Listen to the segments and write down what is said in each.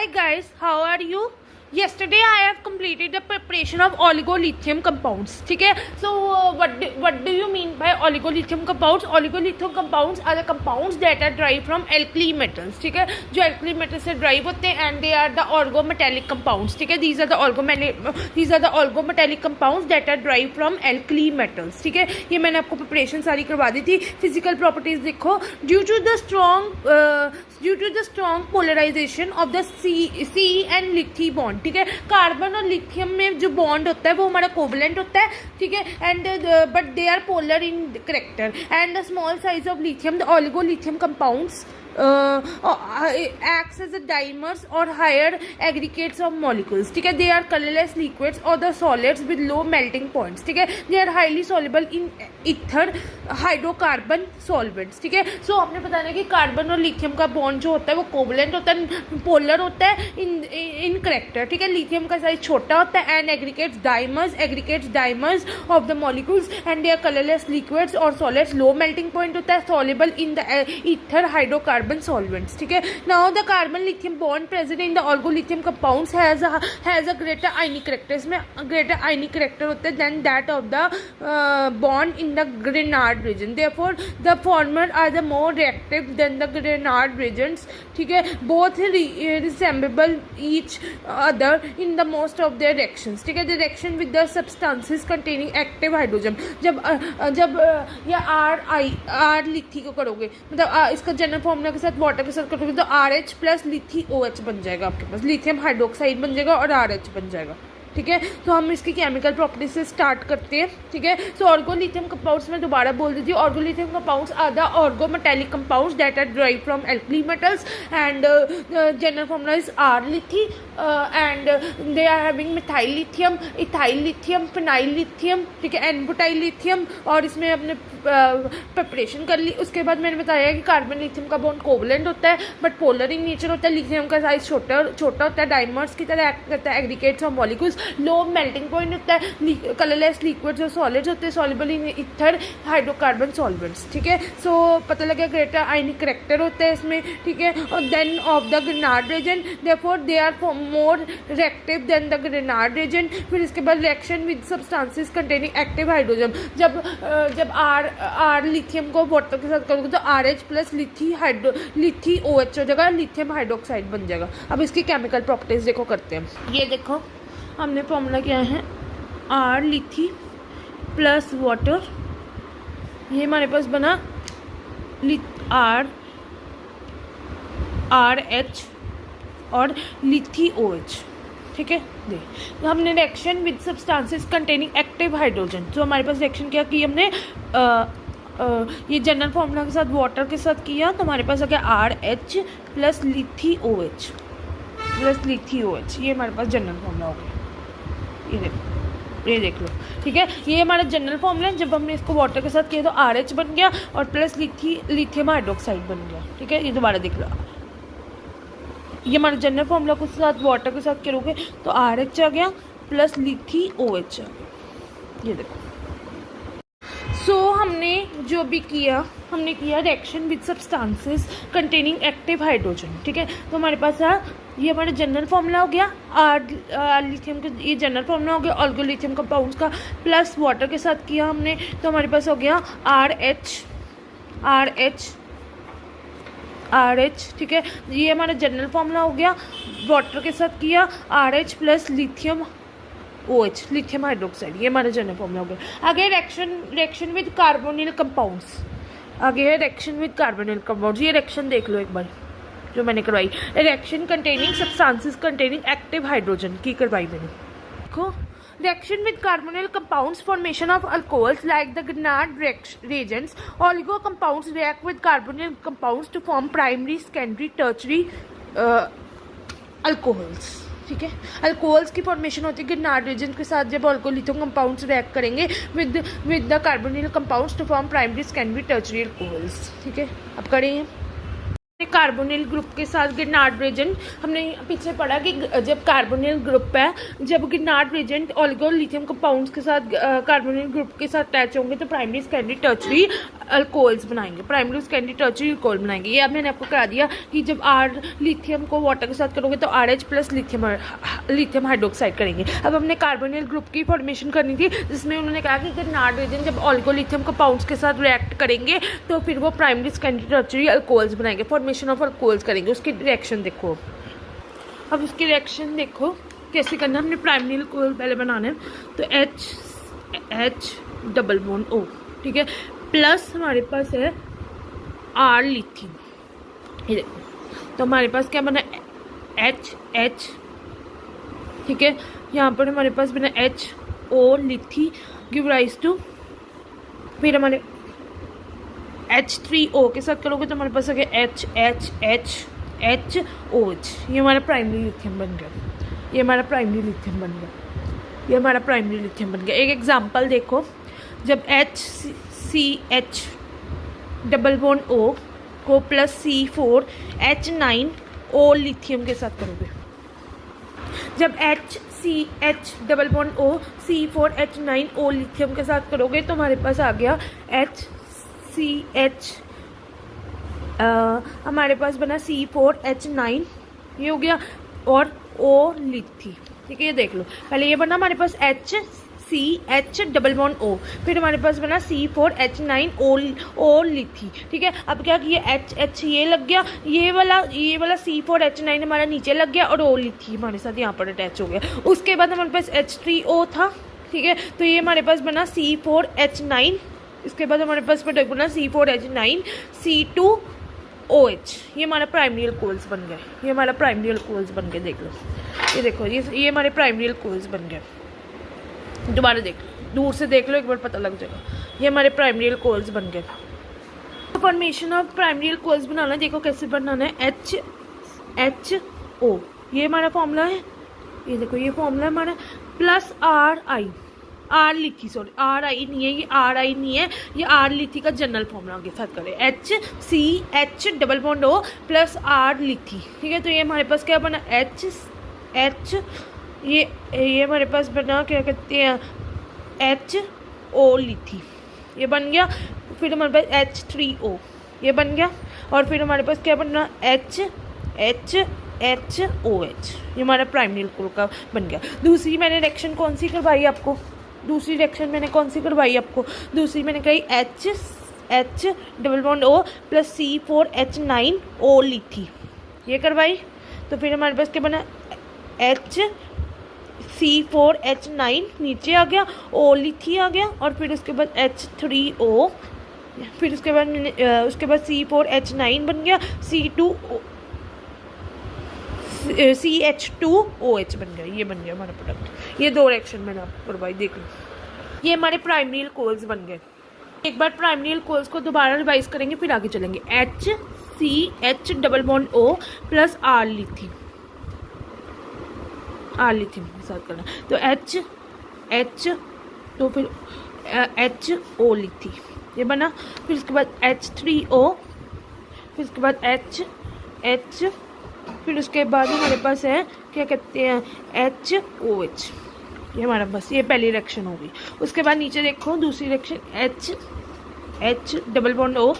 Hi guys, how are you? Yesterday I have completed the preparation of oligolithium compounds. ठीक है, so what do you mean by oligolithium compounds? Oligolithium compounds are the compounds that are derived from alkali metals. ठीक है, जो alkali metals से derive होते हैं and they are the organometallic compounds. ठीक है, these are the organometallic compounds that are derived from alkali metals. ठीक है, ये मैंने आपको प्रिपरेशन सारी करवा दी थी. फिजिकल प्रॉपर्टीज देखो. Due to the strong polarization of the C and Li bond. ठीक है, कार्बन और लिथियम में जो बॉन्ड होता है वो हमारा कोवलेंट होता है. ठीक है, and but they are polar in character and the small size of lithium, the oligolithium compounds acts as a dimers or higher aggregates of molecules. ठीक है, they are colorless liquids or the solids with low melting points. ठीक है, they are highly soluble in ether hydrocarbon solvents. ठीक है, सो आपने बताना है कि कार्बन और लिथियम का बॉन्ड जो होता है वो कोवलेंट होता है, पोलर होता है इन करेक्टर. ठीक है, लिथियम का साइज छोटा होता है and aggregates dimers of the molecules and they are colourless liquids और सॉलिड्स. लो मेल्टिंग पॉइंट होता है, soluble in the ether hydrocarbon solvents. ठीक है, now the carbon lithium bond present in the oligolithium compounds has a greater ionic character. इसमें greater ionic character होता है than that of the bond in the Grignard region. Therefore the former are the more reactive than the Grignard regions. ठीक है, both resemble each other in the most of their reactions. ठीक है, the reaction with the substances containing active hydrogen. जब या R लिथी को करोगे, मतलब इसका जनरल फॉर्मूला के साथ वाटर के साथ करोगे तो RH प्लस लिथी OH बन जाएगा. आपके पास लिथियम हाइड्रोक्साइड बन जाएगा और RH बन जाएगा. ठीक है, तो हम इसकी केमिकल प्रॉपर्टीज से स्टार्ट करते हैं. ठीक है, सो ऑर्गोलिथियम कंपाउंड्स में दोबारा बोल दीजिए. Organolithium compounds are the organometallic compounds that are drive from alkali metals and general formula is R लिथी and they are having methyl lithium, ethyl lithium, phenyl lithium. ठीक है, एनबुटाइल लिथियम. और इसमें अपने प्रिपरेशन कर ली. उसके बाद मैंने बताया कि कार्बन लिथियम का बॉन्ड कोवलेंट होता है बट पोलर इन नेचर होता है. लिथियम का साइज छोटा होता है, डायमर्स की तरह एक्ट करता है, aggregates of molecules. Low melting point होता है, कलरलेस लिक्विड्स और सॉलिड्स होते हैं, soluble in ether hydrocarbon solvents. ठीक है, सो पता लगा ग्रेटर आयनिक करेक्टर होता है इसमें. ठीक है, और then of the Grignard reagent, therefore they are more reactive than the Grignard reagent. फिर इसके बाद reaction with substances containing active hydrogen. जब आर लिथियम को वाटर के साथ करोगे तो RH प्लस लिथी OH हो जाएगा, लिथियम हाइड्रोक्साइड बन जाएगा. अब इसकी केमिकल प्रॉपर्टीज देखो करते हैं. ये देखो हमने फॉर्मूला किया है R लिथी प्लस वाटर. ये हमारे पास बना RH और लिथी OH. ठीक है, तो हमने reaction with substances containing active hydrogen. तो हमारे पास रिएक्शन क्या की हमने ये जनरल फॉर्मूला के साथ वाटर के साथ किया तो हमारे पास आ गया RH प्लस लिथी OH. ये हमारे पास जनरल फॉर्मूला हो गया. ये देख लो. ठीक है, ये हमारा जनरल फॉर्मूला है. जब हमने इसको वाटर के साथ किया तो RH बन गया और प्लस लिथियम हाइड्रोक्साइड बन गया. ठीक है, ये दोबारा देख लो. ये हमारा जनरल फॉर्मूला के साथ वाटर के साथ करोगे तो RH आ गया प्लस लिथी OH आ गया. ये देखो. सो हमने जो भी किया हमने किया reaction with substances containing active hydrogen. ठीक है, तो हमारे पास ये हमारा जनरल फॉर्मूला हो गया. लिथियम का ये जनरल फॉर्मूला हो गया ऑर्गोलिथियम कंपाउंड्स का. प्लस वाटर के साथ किया हमने तो हमारे पास हो गया RH. ठीक है, ये हमारा जनरल फॉर्मूला हो गया. वाटर के साथ किया RH plus lithium OH, lithium hydroxide. ये हमारा जनरल फॉर्मूला हो गया. आगे रिएक्शन विद कार्बोनिल कंपाउंड्स. ये रिएक्शन देख लो एक बार जो मैंने करवाई. Reaction containing substances containing active hydrogen की करवाई मैंने. देखो, reaction with carbonyl compounds, formation of alcohols like the Grignard reagents. Oligo compounds react with carbonyl compounds to form primary, secondary, tertiary alcohols. ठीक है, अल्कोहल्स की फॉर्मेशन होती है Grignard reason के साथ जब ऑल्कोलिथियम कंपाउंड्स रिएक्ट करेंगे with the carbonyl compounds to form primary, secondary, tertiary alcohols. ठीक है, अब करें कार्बोनिल ग्रुप के साथ ग्रिग्नार्ड रीजन. हमने पीछे पढ़ा कि जब कार्बोनिल ग्रुप है, जब ग्रिग्नार्ड रीजन ऑलिगोलिथियम कंपाउंड्स के साथ कार्बोनिल ग्रुप के साथ अटैच होंगे तो प्राइमरी, सेकेंडरी, टर्शियरी अल्कोहल्स बनाएंगे, प्राइमरी सेकेंडरी टर्शियरी अल्कोहल बनाएंगे। ये अब मैंने आपको करा दिया कि जब आर लिथियम को वाटर के साथ करोगे तो RH प्लस लिथियम हाइड्रोक्साइड करेंगे। अब हमने कार्बोनिल ग्रुप की फॉर्मेशन करनी थी, जिसमें उन्होंने कहा कि अगर नाइट्रोजन जब ऑल्कोलिथियम कंपाउंड्स के साथ रिएक्ट करेंगे तो फिर वो प्राइमरी सेकेंडरी टर्शियरी अल्कोहल्स बनाएंगे, फॉर्मेशन ऑफ अल्कोहल्स करेंगे। उसकी रिएक्शन देखो, अब उसकी रिएक्शन देखो कैसे करना। हमने प्राइमरी अल्कोहल पहले बनाना है, तो H डबल बॉन्ड O, ठीक है, प्लस हमारे पास है R लिथियम, ये देखो। तो हमारे पास क्या बना, H, ठीक है, यहाँ पर हमारे पास बना HO लिथी गिव राइज टू, फिर हमारे H3O के साथ करोगे तो हमारे पास आ गया HOH, ये हमारा प्राइमरी लिथियम बन गया, ये हमारा प्राइमरी लिथियम बन गया, ये हमारा प्राइमरी लिथियम बन गया। एक एग्जांपल देखो, जब HCH डबल बॉन्ड O को प्लस C4H9O लिथियम के साथ करोगे, जब HCH double bond O C4H9O lithium के साथ करोगे तो हमारे पास आ गया HCH, हमारे पास बना C4H9, ये हो गया, और O लिथी, ठीक है। ये देख लो, पहले ये बना हमारे पास HCH डबल बॉन्ड O, फिर हमारे पास बना C4H9O लिथी, ठीक है। अब क्या किया, H ये लग गया, ये वाला C4H9 हमारा नीचे लग गया, और O लिथी हमारे साथ यहाँ पर अटैच हो गया। उसके बाद हमारे पास H3O था, ठीक है, तो ये हमारे पास बना C4H9, इसके बाद हमारे पास बना C4H9 C2OH, ये हमारा प्राइमरी अल्कोहल्स बन गए, ये हमारा प्राइमरी अल्कोहल्स बन गए। देख लो, ये देखो, ये हमारे प्राइमरी अल्कोहल्स बन गए। दोबारा देख लो, दूर से देख लो एक बार, पता लग जाएगा, ये हमारे प्राइमरी अल्कोहल्स बन गए। फॉर्मेशन ऑफ प्राइमरी अल्कोहल्स बनाना, देखो कैसे बनाना है, HO, ये हमारा फॉर्मूला है, ये देखो, ये फॉर्मूला है हमारा, प्लस R लिथी, सॉरी RI नहीं है, ये RI नहीं है, ये R लिथी का जनरल फॉर्मूला के साथ करें, HCH double bond O plus R लिथी, ठीक है। तो ये हमारे पास क्या बना, H ये हमारे पास बना, क्या कहते हैं, HO लिथी, ये बन गया। फिर हमारे पास H3O, ये बन गया, और फिर हमारे पास क्या बनना, HOH, ये हमारा प्राइमरी अल्कोहल का बन गया। दूसरी मैंने रिएक्शन कौन सी करवाई आपको, दूसरी रिएक्शन मैंने कौन सी करवाई आपको, दूसरी मैंने कही H double bond O plus C4H9O लिथी, ये करवाई। तो फिर हमारे पास क्या बना, C4H9 नीचे आ गया, O लिथी आ गया, और फिर उसके बाद H3O, फिर उसके बाद C4H9 बन गया, CH2OH बन गया, ये बन गया हमारा प्रोडक्ट। ये दो रिएक्शन मैंने आपको करवाई, देख लो, ये हमारे प्राइमरी अल्कोहल्स बन गए। एक बार प्राइमरी अल्कोहल्स को दोबारा रिवाइज करेंगे, फिर आगे चलेंगे। HCH double bond O plus R लिथी, R lithium के साथ करना, तो H, तो फिर HO लिथी, ये बना। फिर उसके बाद H3O, फिर उसके बाद H, फिर उसके बाद हमारे पास है, क्या कहते हैं, HOH, ये हमारा बस, ये पहली रिएक्शन होगी। उसके बाद नीचे देखो, दूसरी reaction H double bond O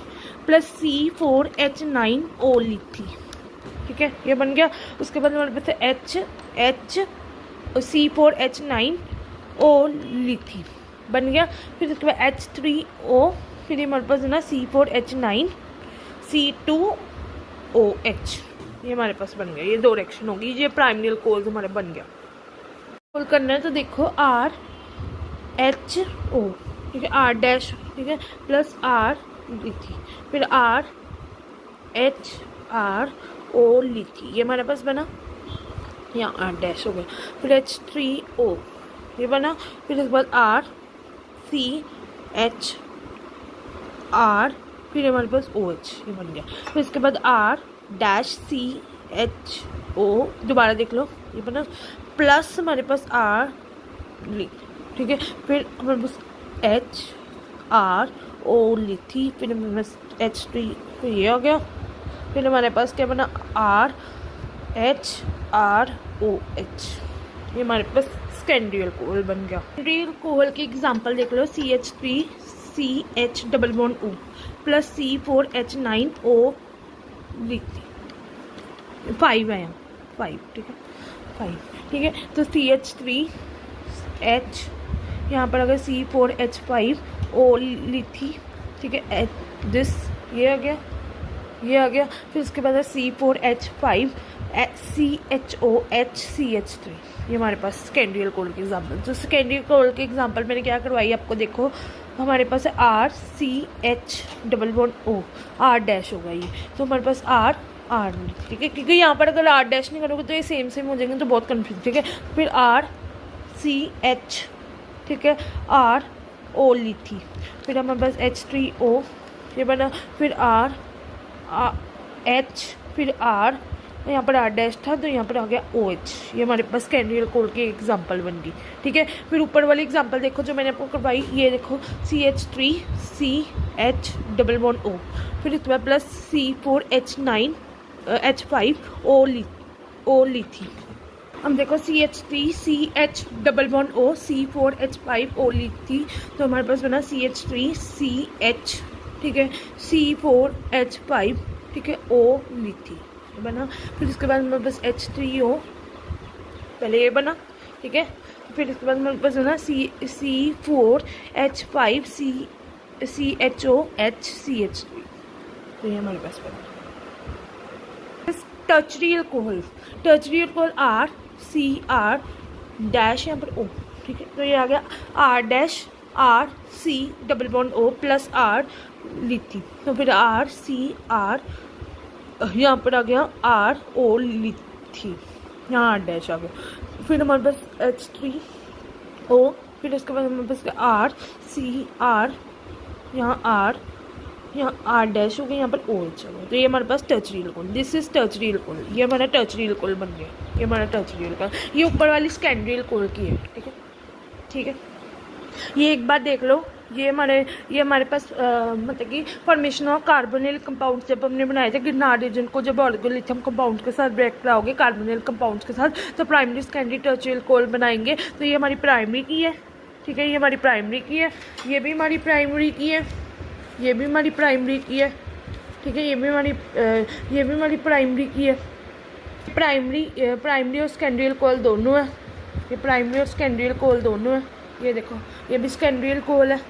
plus C4H9O लिथी, ठीक है, ये बन गया। उसके बाद हमारे पास है H C4H9O लिथी, बन गया। फिर उसके बाद H3O, फिर हमारे पास है ना C4H9 C2OH, ये हमारे पास बन गया। ये दो रिएक्शन होगी, ये प्राइमरी अल्कोहल्स हमारे बन गया। अल्कोहल करना है तो देखो RHO, ठीक है, R डैश, ठीक है, प्लस R लिथी, फिर RHRO लिथी, ये हमारे पास बना, यहाँ R डैश हो गया। फिर H3O, ये बना। फिर उसके बाद RCHR, फिर हमारे पास OH, ये बन गया। फिर उसके बाद R डैश CHO, दोबारा देख लो, ये बना, प्लस हमारे पास R, ठीक है, फिर हमारे पास HRO लिथी, फिर हमारे पास H3, फिर ये हो गया। फिर हमारे पास क्या बना, RHROH, ये हमारे पास सेकेंडरी अल्कोहल बन गया। सेकेंडरी अल्कोहल की एग्जांपल देख लो, CH3 CH double bond O plus C4H9O लिखती 5 है यहाँ 5, ठीक है 5, ठीक है। तो CH3H यहाँ पर अगर C4H5O लिथी, ठीक है, दिस ये आ गया, ये आ गया। फिर उसके बाद C4H5 CHOH CH3, ये हमारे पास सेकेंड्रियल कोड के एग्जाम्पल। तो सेकेंड्रियल कोड के एग्जाम्पल मैंने क्या करवाई आपको, देखो हमारे पास है RCH double bond O, R dash होगा ये, तो हमारे पास R, ठीक है, क्योंकि यहाँ पर अगर R डैश नहीं करोगे तो ये सेम हो जाएंगे तो बहुत कन्फ्यूज, ठीक है। फिर RCH, ठीक है, R O लिथी, फिर हमारे पास H3O ये बना, फिर H, फिर R, यहाँ पर R डैश था तो यहाँ पर आ गया OH, ये हमारे पास सेकेंड्रियल कोड की एग्जांपल बन गई, ठीक है। फिर ऊपर वाली एग्जांपल देखो जो मैंने आपको करवाई, ये देखो CH3 CH double bond O, फिर इसके बाद प्लस C4H9 H5O लिथी। हम देखो CH3 CH double bond O C4H5O लिथी, तो हमारे पास बना CH3 CH, ठीक है, C4H5, ठीक है, O लिथी बना। फिर इसके बाद हमारे पास H3O, पहले ये बना, ठीक है। फिर इसके बाद हमारे पास बना C4H5 CHOH CH3, तो ये हमारे पास बना। Tertiary alcohol R CR dash यहाँ पर O, ठीक है, तो ये आ गया R dash R C double bond O plus R लिथी, तो फिर R C R यहाँ पर आ गया R O लिथी, यहाँ R डैश आ गया। फिर हमारे पास H3O, फिर उसके बाद हमारे पास R C R, यहाँ R, यहाँ R डैश हो गया, यहाँ पर OH हो गया, तो ये हमारे पास tertiary alcohol, this is tertiary alcohol, ये हमारा टर्शरी अल्कोहल बन गया, ये हमारा टर्शरी अल्कोहल। ये ऊपर वाली सेकेंडरी अल्कोहल की है, ठीक है, ठीक है। ये एक बार देख लो, ये हमारे पास मतलब कि फॉर्मेशन ऑफ कार्बोनिल कंपाउंड जब हमने बनाए थे गिरनार्ड रीजन को, जब ऑर्गोलिथियम कंपाउंड के साथ ब्रेक कराओगे कार्बोनिल कंपाउंड्स के साथ, तो प्राइमरी सेकेंडरी टर्शरी अल्कोहल बनाएंगे। तो ये हमारी प्राइमरी की है, ठीक है, ये हमारी प्राइमरी की है, ये भी हमारी प्राइमरी की है, ये भी हमारी प्राइमरी की है, ठीक है, ये भी हमारी प्राइमरी की है। प्राइमरी और सेकेंडरी अल्कोहल दोनों है, ये प्राइमरी और सेकेंडरी अल्कोहल दोनों है। ये देखो ये भी सेकेंडरी अल्कोहल है,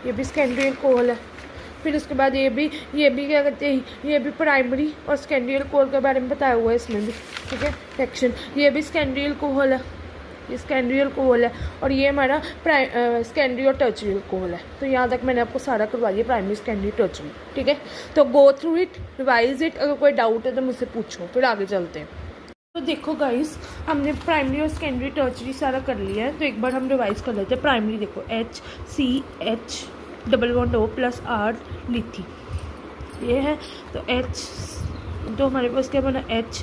ये भी सेकेंडरी अल्कोहल है। फिर उसके बाद ये भी क्या कहते हैं, ये भी प्राइमरी और सेकेंडरी अल्कोहल के बारे में बताया हुआ है इसमें भी, ठीक है, सेक्शन। ये भी सेकेंडरी अल्कोहल है, ये सेकेंडरी अल्कोहल है, और ये हमारा सेकेंडरी और टर्शरी अल्कोहल है। तो यहाँ तक मैंने आपको सारा करवा दिया, प्राइमरी सेकेंडरी टर्शरी, ठीक है। तो go through it, revise it, अगर कोई डाउट है तो मुझसे पूछो, फिर आगे चलते हैं। तो देखो गाइस, हमने प्राइमरी और सेकेंडरी टर्शरी सारा कर लिया है, तो एक बार हम रिवाइज कर लेते हैं। प्राइमरी देखो HCH double bond O plus R लिथी, ये है, तो H, तो हमारे पास क्या बना H,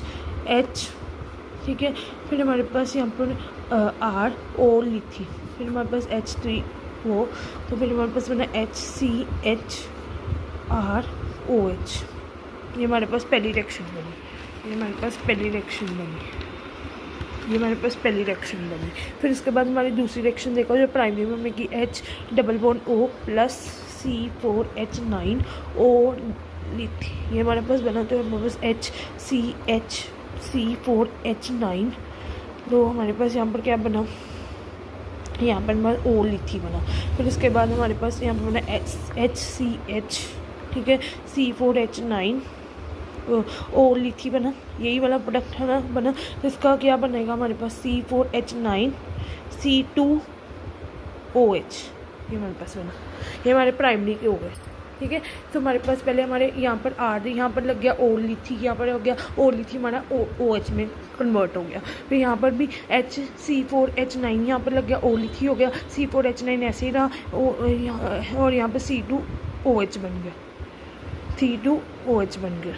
ठीक है। फिर हमारे पास यहाँ पर R O लिथी, फिर हमारे पास H3O, तो फिर हमारे पास बना HCH R OH, ये हमारे पास पहली रिएक्शन बनी, ये हमारे पास पहली रिएक्शन बनी, फिर इसके बाद हमारी दूसरी रिएक्शन देखो जो प्राइमरी में हमने की H double bond O plus C4H9O लिथी, ये हमारे पास बना, तो हमारे पास HCH C4H9, तो हमारे पास यहाँ पर क्या बना, यहाँ पर हमारा O लिथी बना। फिर उसके बाद हमारे पास यहाँ पर बना HCH, ठीक है, C4H9 O लिथी बना, यही वाला प्रोडक्ट है ना बना। तो इसका क्या बनेगा हमारे पास C4H9 C2OH, ये हमारे पास बना, ये हमारे प्राइमरी के हो गए, ठीक है। तो हमारे पास पहले हमारे यहाँ पर R, यहाँ पर लग गया O लिथी, यहाँ पर हो गया O लिथी, हमारा OH में कन्वर्ट हो गया। फिर यहाँ पर भी HC4H9, यहाँ पर लग गया O लिथी, हो गया C4H9 ऐसे ही रहा, और यहाँ पर C2OH बन गया, C2OH बन गया।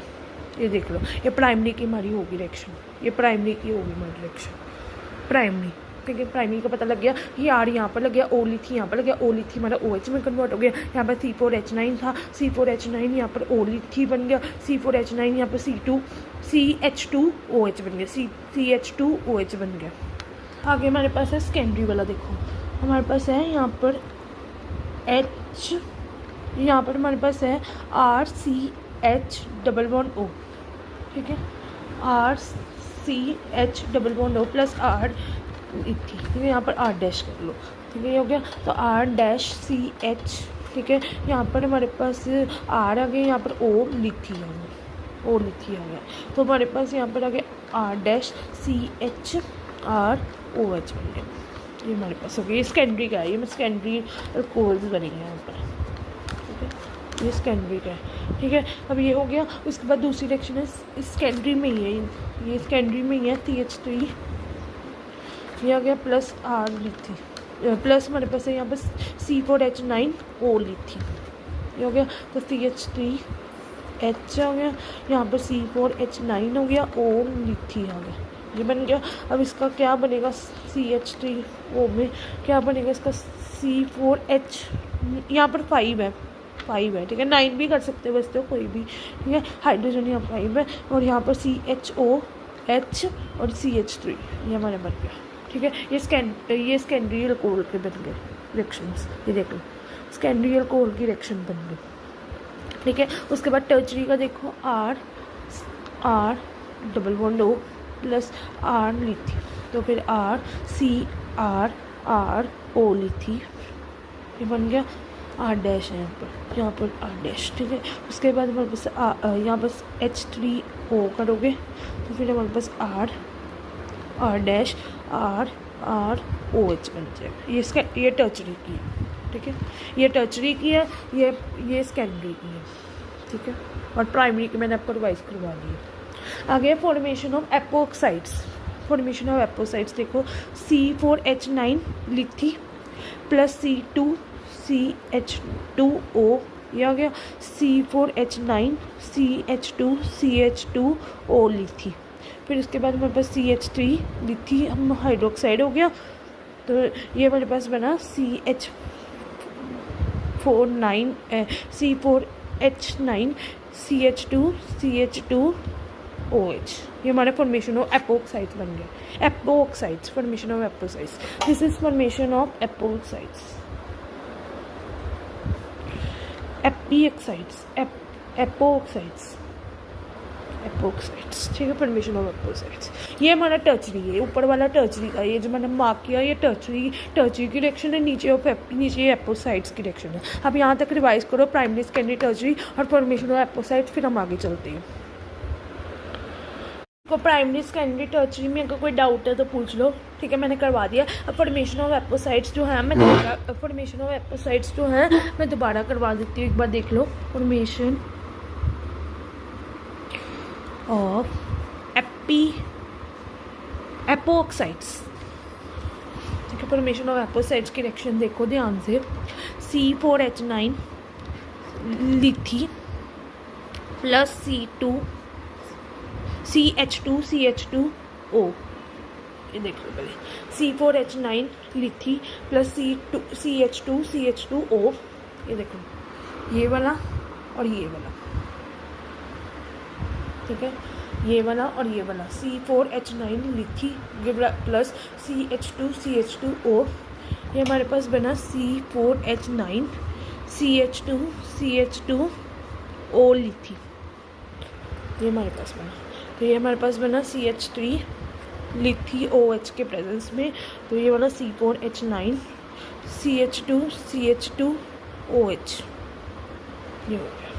ये देख लो, ये प्राइमरी की हमारी होगी रिएक्शन, ये प्राइमरी की होगी हमारी रिएक्शन, प्राइमरी, ठीक है। प्राइमरी का पता लग गया, ये R यहाँ पर लग गया, O लिथी यहाँ पर लग गया, O लिथी हमारा OH में कन्वर्ट हो गया। यहाँ पर C4H9 था, C4H9 यहाँ पर O लिथी बन गया, C4H9 यहाँ पर CH2OH बन गया, CH2OH बन गया। आगे हमारे पास है सेकेंडरी वाला, देखो हमारे पास है यहाँ पर एच, यहाँ पर हमारे पास है RCH डबल बॉन्ड O, ठीक है, RCH double bond O plus R लिथी, ठीक है, यहाँ पर R डैश कर लो, ठीक है, ये हो गया। तो R-CH, ठीक है, यहाँ पर हमारे पास R आ गया, यहाँ पर O लिथी आ गया, O लिथी आ गया, तो हमारे पास यहाँ पर आ गया R-CH ROH बन गया, ये हमारे पास हो गया। ये सेकेंडरी का है, ये मैं सेकेंडरी अल्कोहल्स बनेंगे यहाँ पर, ठीक है, ये सेकेंडरी का है, ठीक है। अब ये हो गया। उसके बाद दूसरी रिएक्शन है सेकेंडरी में ही है, ये सेकेंडरी में ही है, CH3 ये आ गया प्लस R लिथी, प्लस हमारे पास है यहाँ पर C4H9O लिथी, ये हो गया। तो CH3H आ गया, यहाँ पर C4H9 हो गया, O लिथी आ गया, ये बन गया। अब इसका क्या बनेगा, CH3O में क्या बनेगा इसका, C4H, यहाँ पर 5 है, ठीक है, 9 भी कर सकते हो वैसे तो कोई भी, ठीक है, हाइड्रोजन यहाँ 5 है, और यहाँ पर CHOH और CH3 ये हमारे बन गया, ठीक है। ये सेकेंडरी अल्कोहल के बन गए रिएक्शंस, ये देख लो सेकेंडरी अल्कोहल की रिएक्शन बन गई, ठीक है। उसके बाद टर्चरी का देखो, R double bond O plus R लिथी, तो फिर RCRO लिथी, ये बन गया। R डैश है यहाँ पर R डैश, ठीक है। उसके बाद हमारे पास यहाँ पर H3O करोगे, तो फिर हमारे पास R डैश ROH बन जाएगा। ये टर्चरी की है, ठीक है, ये टर्चरी की है, ये सेकेंडरी की है, ठीक है, और प्राइमरी की मैंने आपको रिवाइज करवा दी है। आगे फॉर्मेशन ऑफ एपोक्साइड्स, देखो C4H9 लिथी प्लस C2CH2O, ये आ गया C4H9 CH2CH2O लिथी। फिर उसके बाद हमारे पास CH3 लिथी हम हाइड्रोक्साइड हो गया, तो ये हमारे पास बना C4H9 CH2CH2OH, ये हमारा फॉर्मेशन ऑफ एपोक्साइड्स बन गया। Epoxides, formation of epoxides, this is formation of epoxides. Epoxides, ठीक है, फॉर्मेशन ऑफ एपोक्साइड्स। ये हमारा टर्चरी है, ऊपर वाला टर्चरी का, ये जो मैंने मार्क किया ये टर्चरी की रिएक्शन है, नीचे एपोक्साइड्स की रिएक्शन है। अब यहाँ तक रिवाइज करो, प्राइमरी, सेकेंडरी, टर्चरी और फॉर्मेशन ऑफ एपोक्साइड्स, फिर हम आगे चलते हैं। को प्राइमरी, सेकेंडरी, टर्चरी में अगर कोई डाउट है तो पूछ लो, ठीक है, मैंने करवा दिया। अब फॉर्मेशन ऑफ एपोक्साइड्स जो है मैं दोबारा करवा देती हूँ, एक बार देख लो। फॉर्मेशन ऑफ एपोक्साइड्स, ठीक है, फॉर्मेशन ऑफ एपोक्साइड्स की रिएक्शन देखो ध्यान से। C4H9 लिथी प्लस CH2CH2O, ये देख लो पहले, C4H9 लिथी प्लस CH2CH2O, ये देखो, ये वाला और ये वाला, ठीक है, ये वाला और ये वाला, C4H9 लिथी प्लस CH2CH2O, ये हमारे पास बना C4H9 CH2CH2O लिथी, ये हमारे पास बना। तो ये हमारे पास बना CH3 लिथी OH के प्रेजेंस में, तो ये वाला C4H9 CH2CH2OH, ये हो गया,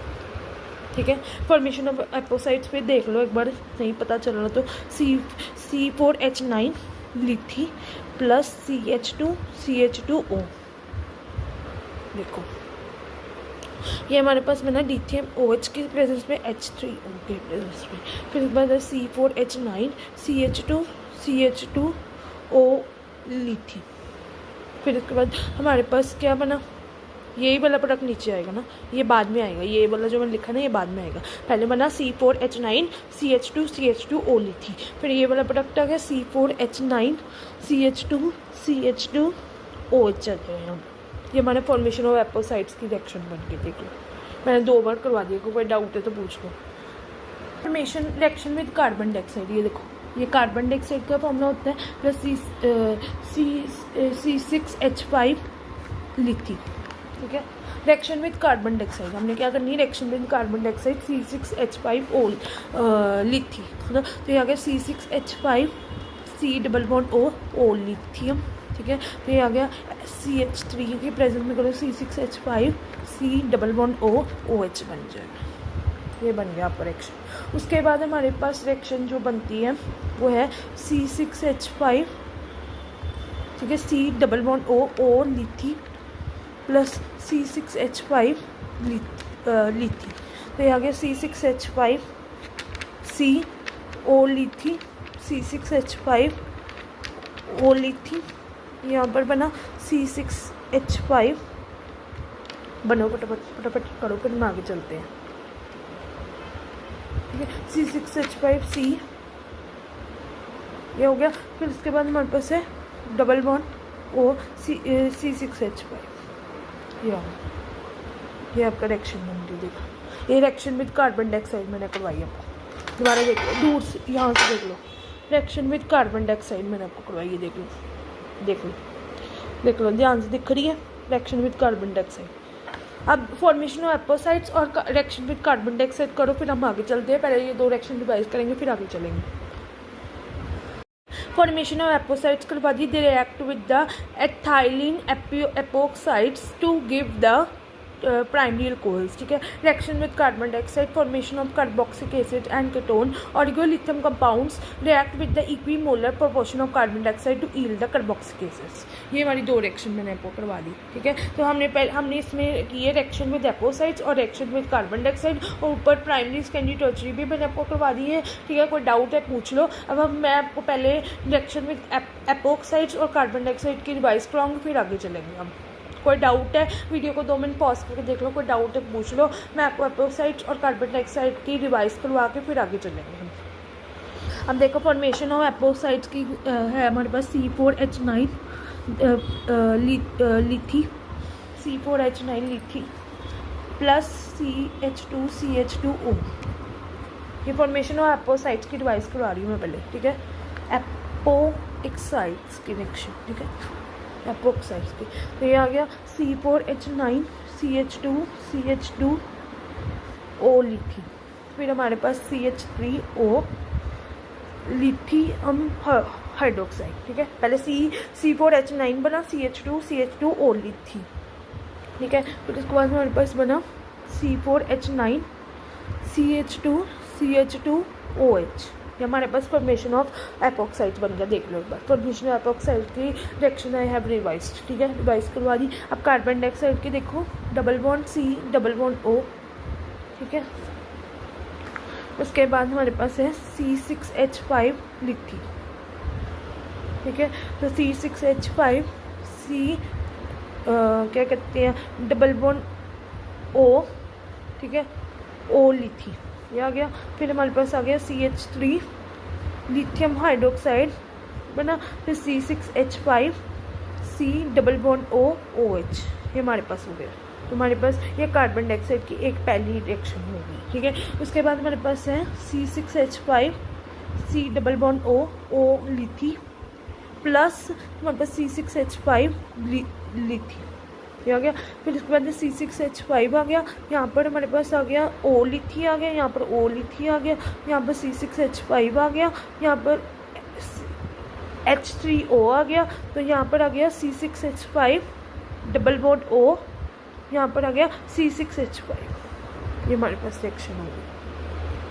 ठीक है। फॉर्मेशन ऑफ एपोक्साइड्स पे देख लो एक बार, नहीं पता चल रहा तो C4H9 लिथी प्लस CH2CH2O, देखो ये हमारे पास बना लिथियम OH के प्रेजेंस में H3O के प्रेजेंस में। फिर उसके बाद C4H9 CH2CH2O लिथी। फिर उसके बाद हमारे पास क्या बना, यही वाला प्रोडक्ट नीचे आएगा ना, ये बाद में आएगा, ये वाला जो मैंने लिखा ना ये बाद में आएगा। पहले बना C4H9 CH2CH2O लिथी, फिर ये वाला प्रोडक्ट आ गया C4H9 CH2CH2OH आ गया। ये हमारे फॉर्मेशन ऑफ एपोक्साइड्स की रिएक्शन बन गई, देख लो मैंने 2 बार करवा दिया, कोई डाउट है तो पूछ लो। Formation reaction with carbon dioxide, ये देखो ये कार्बन डाइऑक्साइड का फॉर्मूला होता है प्लस C6H5 लिथी, ठीक है। रिएक्शन विद कार्बन डाइऑक्साइड, हमने क्या करनी है, reaction with carbon dioxide C6H5O लिथी, तो ये आ गया C6H5 C double bond O lithium, ठीक है। तो ये आ गया CH3 के प्रेजेंट में करो C6H5 C double bond OH बन जाएगा, ये बन गया आपका रिएक्शन। उसके बाद हमारे पास रिएक्शन जो बनती है वो है C6H5, ठीक है, C डबल बॉन्ड O लिथी प्लस C6H5 लिथी, तो ये आ गया C6H5 C O lithium C6H5 O लिथी, यहाँ पर बना C6H5, बनो फटाफट करो फिर हम आगे चलते हैं, ठीक है। C6H5 C ये हो गया, फिर उसके बाद हमारे पास है डबल बॉन्ड O C6H5, ये आपका रिएक्शन बन गई, देखो ये रिएक्शन विद कार्बन डाइऑक्साइड मैंने करवाई आपको, दोबारा देख लो दूर से, यहाँ से देख लो, रिएक्शन विद कार्बन डाइऑक्साइड मैंने आपको करवाई है, देख लो ध्यान से दिख रही है, रिएक्शन विद कार्बन डाइऑक्साइड। अब फॉर्मेशन ऑफ एपोसाइड्स और रिएक्शन विद कार्बन डाइऑक्साइड करो, फिर हम आगे चलते हैं, पहले ये दो रिएक्शन रिवाइज करेंगे फिर आगे चलेंगे। फॉर्मेशन ऑफ एपोसाइड्स करवा दी, they react with the ethylene epoxides to give the primary alcohols, ठीक है। Reaction with carbon dioxide, formation of carboxylic acid and ketone organolithium compounds react with the equimolar proportion of carbon dioxide to yield the carboxylic acids. ये हमारी दो reaction मैंने आपको करवा दी, ठीक है। तो हमने इसमें की है रिएक्शन विद एपोसाइड्स और रिएक्शन विद कार्बन डाइऑक्साइड, और ऊपर प्राइमरी सेकेंडरी टर्शरी भी मैंने आपको करवा दी है, ठीक है। कोई डाउट है पूछ लो। अब मैं आपको पहले रिएक्शन विद एपोक्साइड्स और कार्बन डाइऑक्साइड की रिवाइज कराऊंगी, फिर आगे चलेंगे हम। कोई डाउट है वीडियो को 2 मिनट पॉज करके देख लो, कोई डाउट है पूछ लो, मैं आपको एपोक्साइड्स और कार्बन डाइऑक्साइड की रिवाइज करवा के फिर आगे चलेंगे हम। अब देखो फॉर्मेशन ऑफ एपोक्साइड्स की है हमारे पास C4H9 लिथी, C4H9 लिथी प्लस CH2CH2O, ये फॉर्मेशन ऑफ एपोक्साइड्स की रिवाइज करवा रही हूँ मैं पहले, ठीक है। एपोक्साइड्स की रिएक्शन, ठीक है, एपोक्साइड्स की, तो ये आ गया C4H9 CH2CH2O लिथी, फिर हमारे पास CH3O लिथियम हाइड्रोक्साइड, ठीक है। पहले C4H9 बना, CH2CH2O लिथी, ठीक है। फिर उसके बाद हमारे पास बना C4H9 CH2CH2OH, ये हमारे पास फॉर्मेशन ऑफ एपोक्साइड बन गया, देख लो एक बार। फॉर्मेशन ऑफ एपोक्साइड की रिएक्शन आई हैव रिवाइज्ड, ठीक है, रिवाइज करवा दी। अब कार्बन डाइऑक्साइड की देखो, double bond C double bond O, ठीक है। उसके बाद हमारे पास है C6H5 लिथी, ठीक है। तो C6H5 C क्या कहते हैं, डबल बॉन्ड O, ठीक है, O लिथी, ये आ गया। फिर हमारे पास आ गया CH3 लिथियम हाइड्रोक्साइड बना, फिर C6H5 C double bond OH, ये हमारे पास हो गया। तो हमारे पास ये कार्बन डाइऑक्साइड की एक पहली रिएक्शन होगी, ठीक है। उसके बाद हमारे पास है C6H5 C double bond O लिथी प्लस हमारे पास C6H5 लिथी, ये आ गया। फिर उसके बाद C6H5 आ गया, यहाँ पर हमारे पास आ गया O लिथी आ गया, यहाँ पर O लिथी आ गया, यहाँ पर C6H5 आ गया, यहाँ पर H3O आ गया, तो यहाँ पर आ गया C6H5 डबल बॉन्ड O, यहाँ पर आ गया C6H5, ये हमारे पास रिएक्शन हो गई,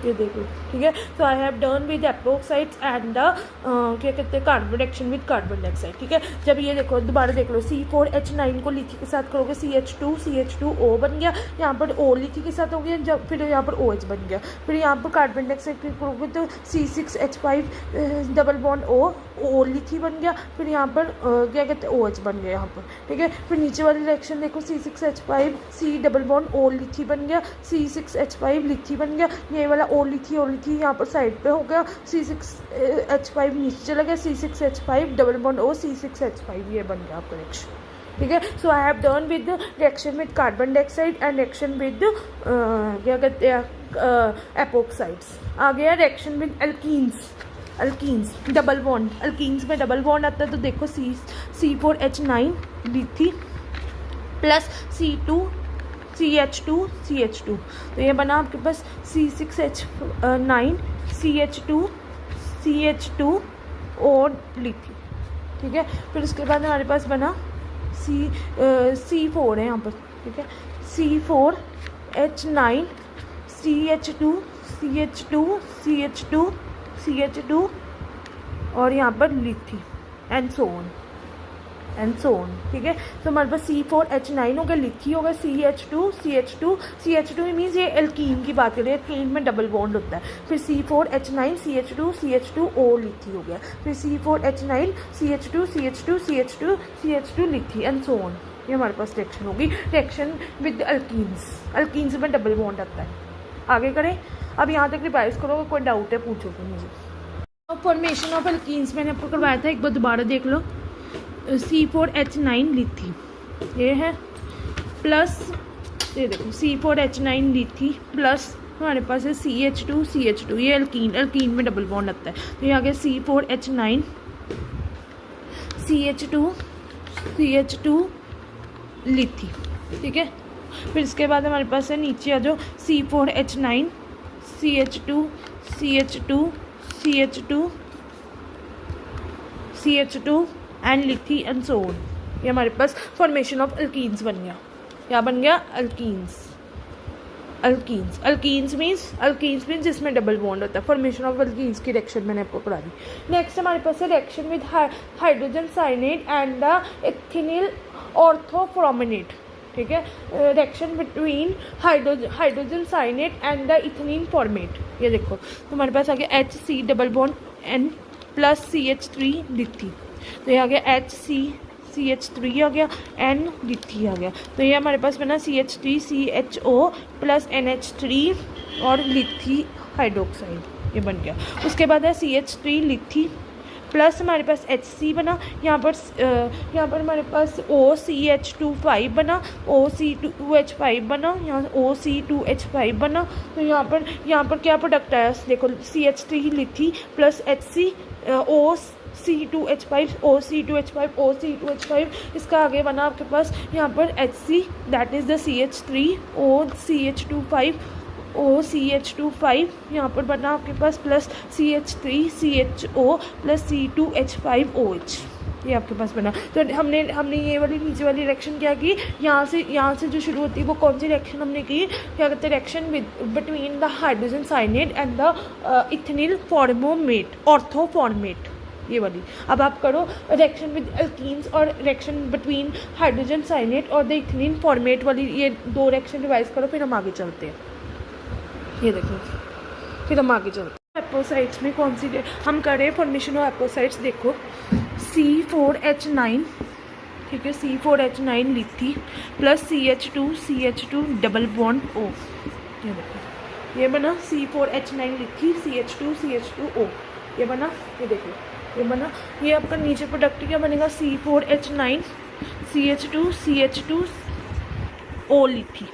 ये देखो, ठीक है। तो I have done with epoxides and the क्या कहते हैं, carbon reaction with carbon dioxide, ठीक है। जब ये देखो दोबारा देख लो, C4H9 को लिथी के साथ करोगे CH2CH2O बन गया, यहाँ पर O लिथी के साथ हो गया, जब फिर यहाँ पर OH बन गया, फिर यहाँ पर कार्बन डाइऑक्साइड करोगे तो C6H5 डबल बॉन्ड O लिथी बन गया, फिर यहाँ पर क्या कहते हैं OH बन गया यहाँ पर, ठीक है। फिर नीचे वाली रिएक्शन देखो, C6H5 C double bond O लिथी बन गया, C6H5 लिथी बन गया, ये वाला O लिथी यहाँ पर साइड पे हो गया, C6H5 नीचे चला गया, C6H5 double bond O C6H5, ये बन गया आपका रिएक्शन, ठीक है। So I have done with reaction with carbon dioxide and reaction with क्या कहते हैं एपोक्साइड्स। आ गया reaction with alkenes double bond, alkenes में डबल बॉन्ड आता है, तो देखो C4H9 लिथी प्लस CH2 CH2, तो ये बना आपके पास C6H9 CH2 और लिथी, ठीक है। फिर उसके बाद हमारे पास बना C4 है यहाँ पर, ठीक है, C4H9 CH2 और यहाँ पर लिथी एंड सो ऑन, ठीक है। तो हमारे पास C4H9 हो गया, लिथी हो गया, CH2 मीन्स ये एल्कीन की बात करें, एल्कीन में डबल बॉन्ड होता है। फिर C4H9 CH2 O लिथी हो गया, फिर C4H9 CH2 लिथी and so on. ये हमारे पास रिएक्शन होगी, रिएक्शन विद अल्कीन्स में डबल बॉन्ड आता है। आगे करें, अब यहाँ तक रिवाइज करो, कोई डाउट है पूछो तो मुझे। फॉर्मेशन ऑफ अल्कीन्स मैंने आपको करवाया था, एक बार दोबारा देख लो। C4H9 लिथी ये है, प्लस ये देखो C4H9 लिथी प्लस हमारे पास है CH2 ये अल्कीन में डबल बॉन्ड आता है, तो ये आ गया C4H9 CH2 लिथी, ठीक है। फिर इसके बाद हमारे पास है नीचे आ जाओ C4H9 CH2 एंड लिथी एंड सो ऑन। ये हमारे पास फॉर्मेशन ऑफ अल्कीन्स बन गया। क्या बन गया? अल्कीन्स मीन्स जिसमें डबल बॉन्ड होता है। फॉर्मेशन ऑफ अल्कीन्स की रिएक्शन मैंने आपको करा दी। नेक्स्ट हमारे पास है reaction with hydrogen cyanate and the ethenyl orthoformate, ठीक है। Reaction between hydrogen cyanate and the ethenyl formate. ये देखो तो हमारे पास आ गया HC double bond N plus CH3 लिथी, तो ये आ गया CH3 आ गया, N लिथी आ गया, तो ये हमारे पास बना CH3CHO प्लस NH3 और लिथी हाइड्रोक्साइड, ये बन गया। उसके बाद है CH3 लिथी प्लस हमारे पास HC बना, यहाँ पर हमारे पास OCH25 बना, OC2H5 बना, यहाँ OC2H5 बना, तो यहाँ पर क्या प्रोडक्ट आया देखो, CH3 लिथी प्लस HC OC2H5 इसका आगे बना आपके पास यहाँ पर HC that is the CH3 OCH25 यहाँ पर बना आपके पास प्लस CH3CHO प्लस C2H5OH, ये आपके पास बना। तो हमने ये वाली नीचे वाली रिएक्शन क्या की, यहाँ से जो शुरू होती है वो कौन सी रिएक्शन हमने की, क्या कहते हैं, reaction between the hydrogen cyanate and the ethenyl orthoformate, ये वाली। अब आप करो रिएक्शन विद अल्कीन्स और रिएक्शन बिटवीन हाइड्रोजन साइनेट और द इथेनिल फॉर्मेट वाली, ये दो रिएक्शन रिवाइज करो, फिर हम आगे चलते हैं। ये देखो फिर हम आगे चलते हैं। एपोसाइड्स में कौन सी हम कर रहे हैं फॉर्मेशन ऑफ एपोसाइड्स, देखो C4H9, ठीक है, C4H9 लिथी plus CH2 double bond O, ये देखो ये बना C4H9 लिथी CH2O, ये बना, ये देखो ये बना। ये आपका नीचे प्रोडक्ट क्या बनेगा, C4H9 CH2O लिथी,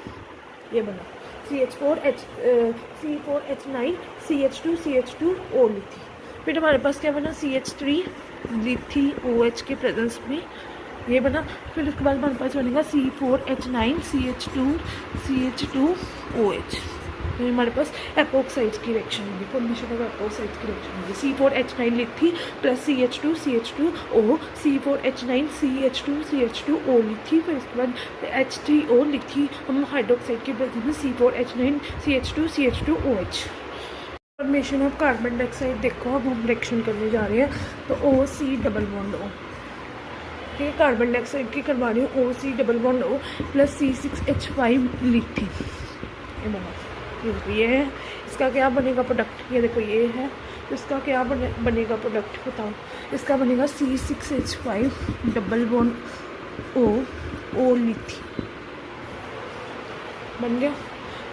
ये बना C4H9 CH2O लिथी। फिर हमारे पास क्या बना, CH3 लिथी OH के प्रेजेंस में, ये बना। फिर उसके बाद हमारे पास बनेगा C4H9 CH2OH, तो हमारे पास एपोक्साइड्स की रिएक्शन होगी, फॉर्मेशन ऑफ एपोक्साइड्स की रिएक्शन होगी। C4H9 लिथी प्लस CH2O C4H9 CH2O लिथी, फिर उसके बाद H3O लिथी, हम हाइड्रोक्साइड के प्रेजेंस में C4H9 CH2OH। Formation of carbon dioxide देखो, अब हम रिएक्शन करने जा रहे हैं, तो OC डबल बॉन्ड O, ठीक है, कार्बन डाइऑक्साइड की करवा रही हूँ, OC double bond O plus C6H5 लिथी, ये बना। ये है, इसका क्या बनेगा प्रोडक्ट, ये देखो ये है, तो इसका क्या बनेगा प्रोडक्ट बताओ, इसका बनेगा C6H5 डबल बॉन्ड O लिथी, बन गया।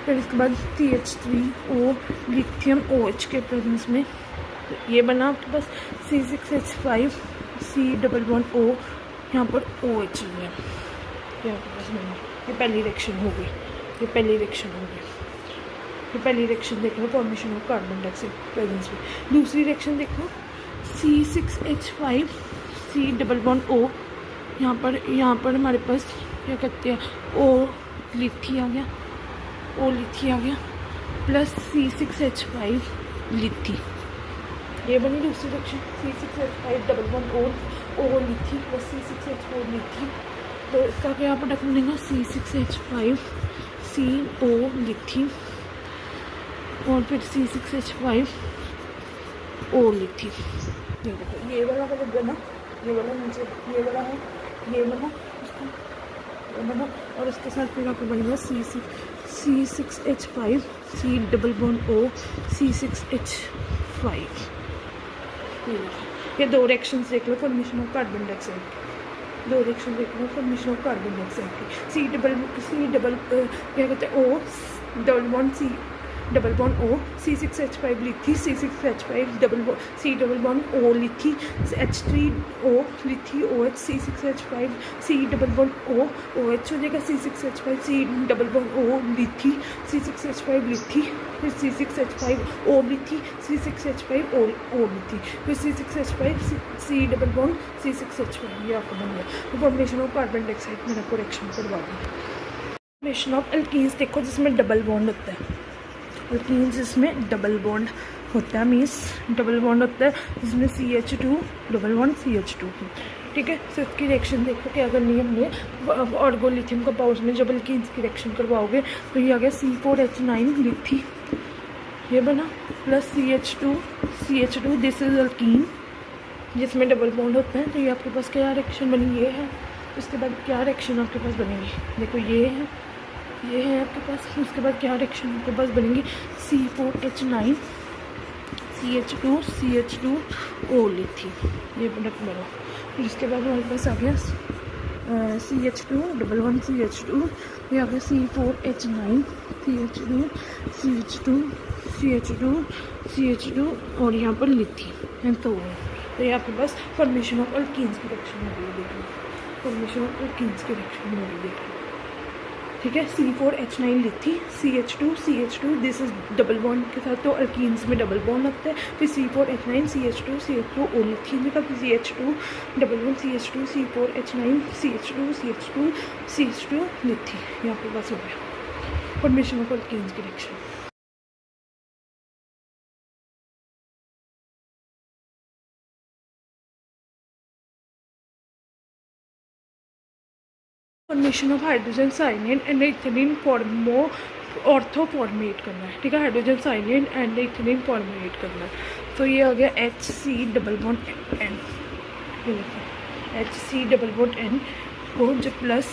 फिर इसके बाद CH3O लिथियम OH के प्रेजेंस में, तो ये बना आपके पास C6H5 C double bond O, यहाँ पर OH है, ये आपके पास बना। ये पहली रिएक्शन हो गई, पहली रिएक्शन देख लो, formation of carbon dioxide presence में। दूसरी रिएक्शन देखो, C6H5 C double bond O, यहाँ पर हमारे पास क्या कहते हैं, ओ लिथी आ गया, ओ लिथी आ गया, प्लस C6H5 लिथी। ये बनी दूसरी reaction, C6H5 double bond O लिथी प्लस C6H4 लिथी। तो इसका क्या प्रोडक्ट बनेगा, C6H5 CO लिथी और फिर C6H5 O लिथी। ये देखो ये वाला कलर बना, ये वाला नीचे, ये वाला है, ये बना, इसका ये बना, और इसके साथ फिर आपको बनेगा C6H5 C double bond O C6H5। ये दो रिएक्शंस देख लो फॉर्मेशन ऑफ कार्बन डाइऑक्साइड, दो रिएक्शन देख लो फॉर्मेशन ऑफ कार्बन डाइऑक्साइड की। सी डबल क्या कहते हैं, O double bond C double bond O C6H5 lithium, C6H5 double bond O lithium, H3O lithium OH, C6H5 C double bond O OH हो जाएगा, C6H5 C double bond O lithium, C6H5 lithium, फिर C6H5 O lithium, C6H5 O लिथी, फिर C6H5 C double bond C6H5। ये आपको बन गया formation of carbon dioxide. मेरा correction करवा दूँ। फॉर्मेशन ऑफ एल्कीन्स देखो जिसमें डबल बॉन्ड होता है, एल्कीन्स इसमें डबल बॉन्ड होता है, मीन्स डबल बॉन्ड होता है जिसमें CH2 डबल बॉन्ड CH2। ठीक है, तो इसकी रिएक्शन देखो क्या करनी है हमने। ऑर्गोलिथियम कंपाउंड में जब एल्कीन्स की रिएक्शन करवाओगे तो ये आ गया C4H9 लिथी, ये बना, plus CH2 this is alkene जिसमें डबल बॉन्ड होता है। तो ये आपके पास क्या रिएक्शन बनी, ये है। उसके बाद क्या रिएक्शन आपके पास बनेगी, देखो ये है आपके पास। उसके बाद क्या रिएक्शन आपके पास बनेंगी, C4H9 CH2 O लिथी, ये प्रोडक्ट बना। फिर उसके बाद हमारे पास आ गया CH2 डबल बॉन्ड CH2, ये आ गया C4H9 CH2 और यहाँ पर लिथी है। तो ये आपके पास फॉर्मेशन ऑफ एल्कीन्स की रिएक्शन हो गई, देख लो फॉर्मेशन ऑफ एल्कीन्स की रिएक्शन हो गई, देख लो। ठीक है, C4H9 लिथी, CH2 this is double bond के साथ, तो अल्कीन्स में डबल बॉन्ड लगता है। फिर C4H9 CH2 O लिथी का, फिर CH2 double bond CH2 C4H9 CH2 लिथी। यहाँ पे बस हो गया फॉर्मेशन ऑफ अल्कीन्स की reaction. Formation of hydrogen cyanide and ethenyl ortho formate करना है। ठीक है, hydrogen cyanide and ethenyl formate करना है। तो ये आ गया HC double bond N, HC double bond N को जो प्लस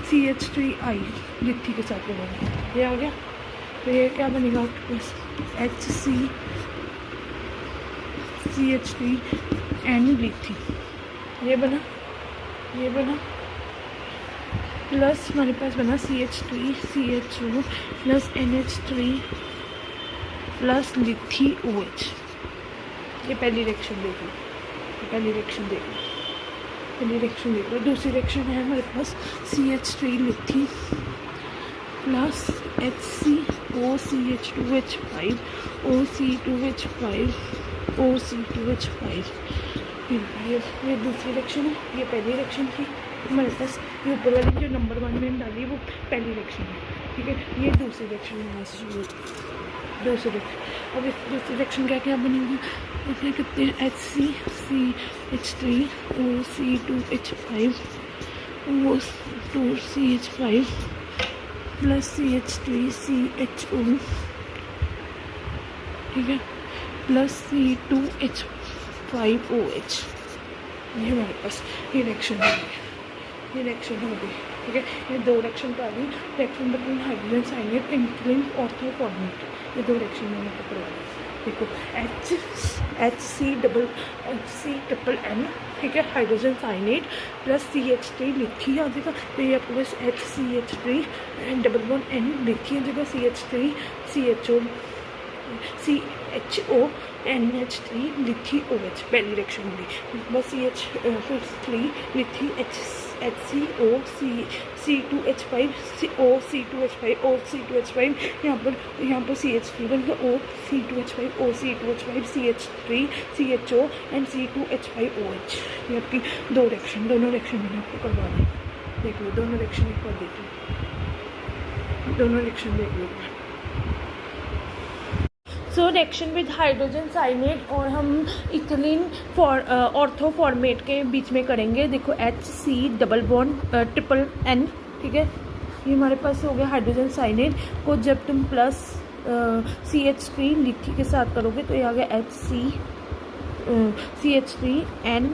CH3I लिथी के साथ लगाना, ये आ गया। तो ये क्या बनेगा आपके पास, CH3N लिथी, ये बना प्लस हमारे पास बना CH3 CHO plus NH3 plus लिथी OH। ये पहली रिएक्शन देख लो, पहली रिएक्शन देख लो। दूसरी रिएक्शन है हमारे पास CH3 लिथी plus HCO CH2H5 OC2H5 OC2H5। ये दूसरी रिएक्शन है, ये पहली रिएक्शन थी हमारे पास। ये ऊपर वाली जो नंबर 1 में हम डाली वो पहली रिएक्शन है। ठीक है, ये दूसरी रिएक्शन है, दूसरी रिएक्शन। अब इस दूसरी रिएक्शन क्या बनेगी, इसमें कितने हैं, HCCH3 OC2H5 O2CH5 plus CH3CHO, ठीक है, प्लस C2H5OH। ये हमारे पास ये रिएक्शन हो गई, ठीक है। ये दो रिएक्शन तो आ गई, reaction between hydrogen cyanide and ethenyl ortho format. ये दो रिएक्शन मैंने आपको करवा दी। देखो HC ट्रिपल N, ठीक है, हाइड्रोजन साइनाइड प्लस CH3 लिथी आ जाएगा। तो ये आपके पास HCH3 डबल बॉन्ड N लिथी आ जाएगा, CH3 CHO NH3 लिथी OH। पहली रिएक्शन होगी बस CH3 लिथी HCO C2H5 OC2H5 OC2H5। यहाँ पर CH3 बन गया OC2H5 OC2H5 CH3 CHO and C2H5OH। ये आपकी दोनों रिएक्शन मैंने आपको करवा दी। देख लो दोनों रिएक्शन एक बार देख लो, दोनों रिएक्शन देख लो। So reaction with hydrogen cyanate और हम इथिलीन ऑर्थो फॉर्मेट के बीच में करेंगे। देखो HC double bond triple N, ठीक है, ये हमारे पास हो गया हाइड्रोजन साइनेट को जब तुम प्लस CH3 लिथी के साथ करोगे तो ये आ गया CH3N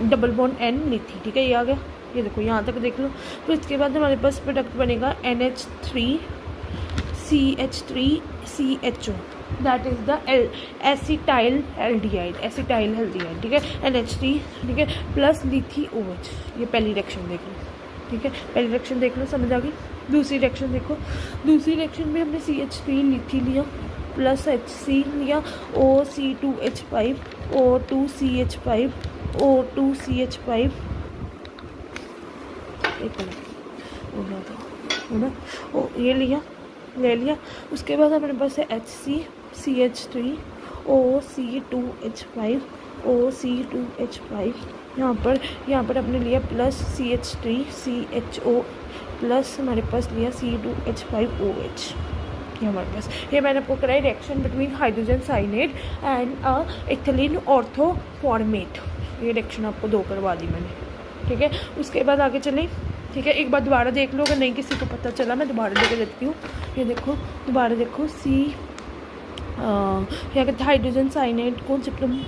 डबल बॉन्ड N लिथी, ठीक है, ये आ गया। ये देखो यहाँ तक देख लो। फिर इसके बाद हमारे पास प्रोडक्ट बनेगा NH3 CH3CHO, that is the acetyl aldehyde, ठीक है, NH3, ठीक है, प्लस लिथी OH। ये पहली रिएक्शन देख लो, ठीक है, पहली रिएक्शन देख लो, समझ आ गई। दूसरी रिएक्शन देखो, दूसरी रिएक्शन में हमने CH3 लिथी लिया प्लस HC लिया, OC2H5 O2CH5 O2CH5, एक मिनट हो ना, ओ ये ले लिया। उसके बाद हमारे पास है HC CH3 OC2H5 OC2H5, यहाँ पर हमने लिया प्लस CH3 CHO प्लस हमारे पास लिया C2H5OH। ये हमारे पास, ये मैंने आपको कराई reaction between hydrogen cyanate and ethylene ortho format. ये रिएक्शन आपको 2 करवा दी मैंने, ठीक है। उसके बाद आगे चलें, ठीक है, एक बार दोबारा देख लो, अगर नहीं किसी को पता चला मैं दोबारा लेके देती हूँ। ये देखो दोबारा देखो, क्या कहते हैं हाइड्रोजन साइनेट को जब तुम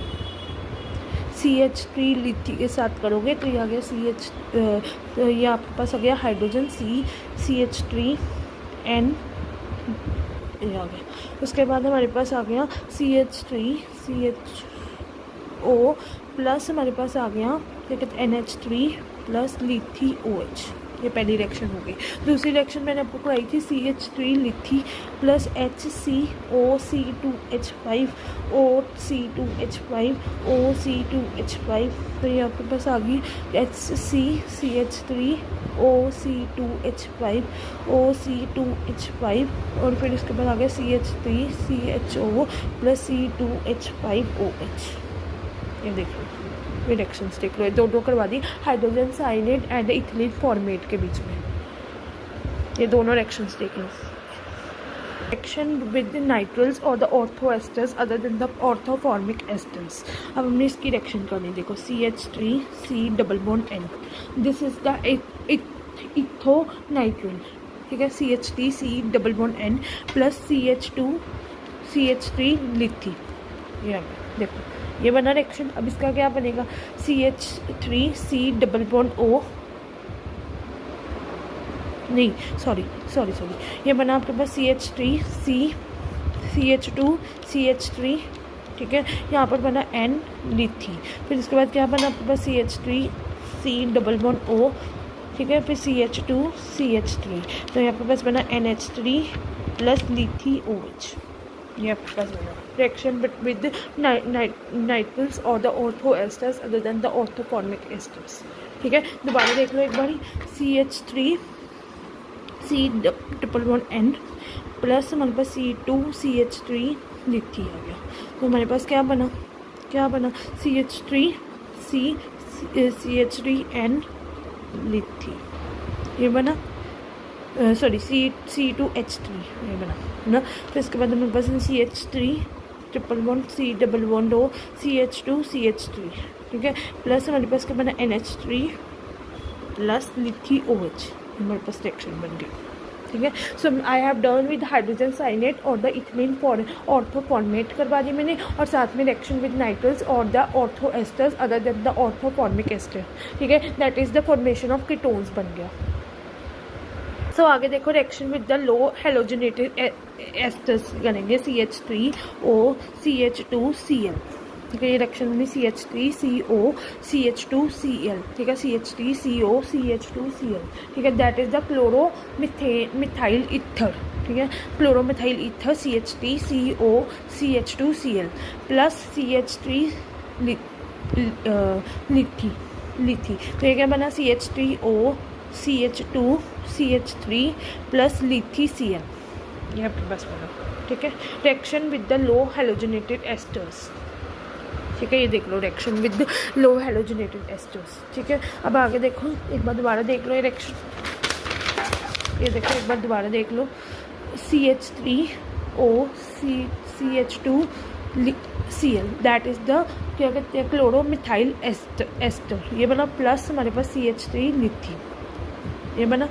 CH3 लिथी के साथ करोगे तो ये आ गया तो ये आपके पास आ गया हाइड्रोजन CH3N, ये आ गया। उसके बाद हमारे पास आ गया CH3 CHO प्लस हमारे पास आ गया क्या कहते हैं NH3 प्लस लिथी OH। ये पहली रिएक्शन हो गई। दूसरी रिएक्शन मैंने आपको कराई थी CH3 लिथी plus HCOC2H5 OC2H5 OC2H5, तो ये आपके पास आ गई HCCH3 OC2H5 OC2H5 और फिर इसके बाद आ गया CH3 CHO प्लस C2H5OH। ये देख लो, ये रिएक्शंस देख लो, ये 2 करवा दी hydrogen cyanate and ethylene formate के बीच में। ये दोनों रिएक्शंस देख लो। रिएक्शन विद नाइट्रल्स और the ortho esters other than the orthoformic esters. अब हमने इसकी रिएक्शन करनी, देखो CH3 C double bond N, this is the इथो नाइट्रल, ठीक है, CH3 C double bond N plus CH2 CH3 लिथी। ये देखो ये बना रिएक्शन। अब इसका क्या बनेगा CH3 C double bond O, नहीं सॉरी, ये बना आपके पास CH3 C CH2 CH3, ठीक है, यहाँ पर बना N लिथी। फिर इसके बाद क्या बना आपके पास CH3 C double bond O, ठीक है, फिर CH2 CH3, तो यहाँ पर पास बना NH3 प्लस लिथी OH। ये आपके पास बना रिएक्शन विद नाइट्रल्स और the ortho esters other than the orthoformic esters, ठीक है। दोबारा देख लो एक बारी, CH3 C triple bond N plus हमारे पास C2 CH3 लिथी आ गया, तो हमारे पास क्या बना CH3 CH3N लिथी, ये बना C2H3 ये बना ना। फिर इसके बाद हमारे पास CH3 triple bond C double bond O CH2 CH3, ठीक है, प्लस हमारे पास क्या बना NH3 प्लस लिथी OH। हमारे पास रिएक्शन बन गई, ठीक है। So I have done with hydrogen cyanate और द इथिलीन ऑर्थो फॉर्मेट करवा दी मैंने, और साथ में रिएक्शन विद नाइट्रल्स और the ortho esters other than the orthoformic ester, ठीक है, that is the formation of ketones बन गया। सो आगे देखो reaction with the low halogenated esters करेंगे CH3O CH2Cl, ठीक है, ये रिएक्शन में CH3CO CH2Cl, ठीक है, CH3CO CH2Cl, ठीक है, that is the chloromethyl ether, ठीक है, chloromethyl ether CH3CO CH2Cl plus CH3 लिथी, तो ये क्या बना CH3O CH2 CH3 plus लिथी Cl, ये आपके पास बना, ठीक है। Reaction with the low halogenated esters, ठीक है। ये देख लो reaction with low halogenated esters, ठीक है। अब आगे देखो, एक बार दोबारा देख लो ये रिएक्शन, ये देखो एक बार दोबारा देख लो, CH3O CH2 Cl, that is the क्या कहते हैं क्लोरोमिथाइल एस्टर। ये बना प्लस हमारे पास CH3 लिथी, ये बना,